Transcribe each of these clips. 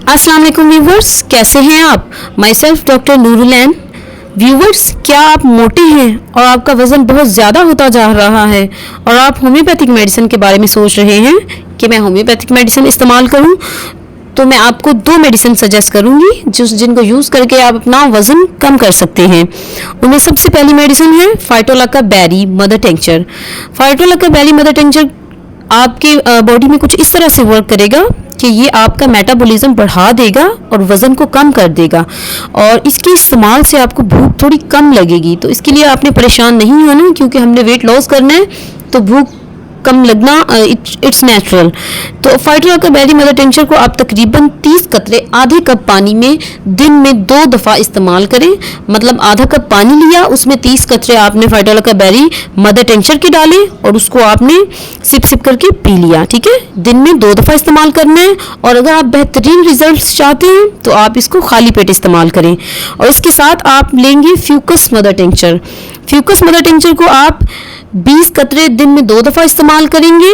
अस्सलाम वालेकुम व्यूवर्स, कैसे हैं आप। Myself doctor Nurulain. Viewers, क्या आप मोटे हैं और आपका वज़न बहुत ज़्यादा होता जा रहा है और आप होम्योपैथिक मेडिसिन के बारे में सोच रहे हैं कि मैं होम्योपैथिक मेडिसिन इस्तेमाल करूं, तो मैं आपको 2 मेडिसिन सजेस्ट करूंगी जिनको यूज़ करके आप अपना वज़न कम कर सकते हैं। उनमें सबसे पहली मेडिसिन है phytolacca berry mother tincture. Phytolacca berry mother tincture आपके बॉडी में कुछ इस तरह से वर्क करेगा कि ये आपका मेटाबॉलिज्म बढ़ा देगा और वज़न को कम कर देगा, और इसके इस्तेमाल से आपको भूख थोड़ी कम लगेगी। तो इसके लिए आपने परेशान नहीं होना, क्योंकि हमने वेट लॉस करना है तो भूख कम लगना इट्स नेचुरल। तो फाइटोलक्का बेरी मदर टिंक्चर को आप तकरीबन 30 कतरे आधे कप पानी में दिन में 2 दफ़ा इस्तेमाल करें। मतलब आधा कप पानी लिया, उसमें 30 कतरे आपने फाइटोलक्का बेरी मदर टिंक्चर के डाले और उसको आपने सिप सिप करके पी लिया। ठीक है, दिन में 2 दफ़ा इस्तेमाल करना है। और अगर आप बेहतरीन रिजल्ट्स चाहते हैं तो आप इसको खाली पेट इस्तेमाल करें। और इसके साथ आप लेंगे Fucus mother tincture. Fucus mother tincture को आप 20 कतरे दिन में 2 दफ़ा इस्तेमाल करेंगे।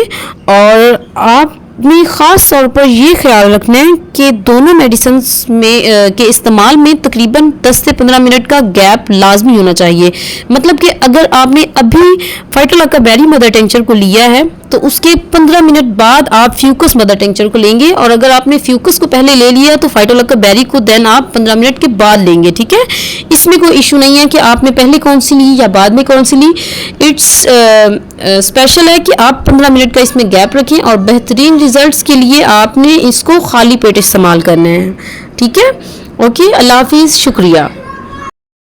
और आपने ख़ास तौर पर ये ख्याल रखना है कि दोनों मेडिसिन में के इस्तेमाल में तकरीबन 10 से 15 मिनट का गैप लाजमी होना चाहिए। मतलब कि अगर आपने अभी फाइटोलक्का बेरी मदर टिंक्चर को लिया है तो उसके 15 मिनट बाद आप फ्यूकस मदर टिंक्चर को लेंगे, और अगर आपने फ्यूकस को पहले ले लिया तो फाइटोलक्का बेरी को देन आप 15 मिनट के बाद लेंगे। ठीक है, इसमें कोई इशू नहीं है कि आपने पहले कौन सी ली या बाद में कौन सी ली। इट्स स्पेशल है कि आप 15 मिनट का इसमें गैप रखें, और बेहतरीन रिजल्ट्स के लिए आपने इसको खाली पेट इस्तेमाल करना है। ठीक है, ओके, अल्लाह हाफिज़, शुक्रिया।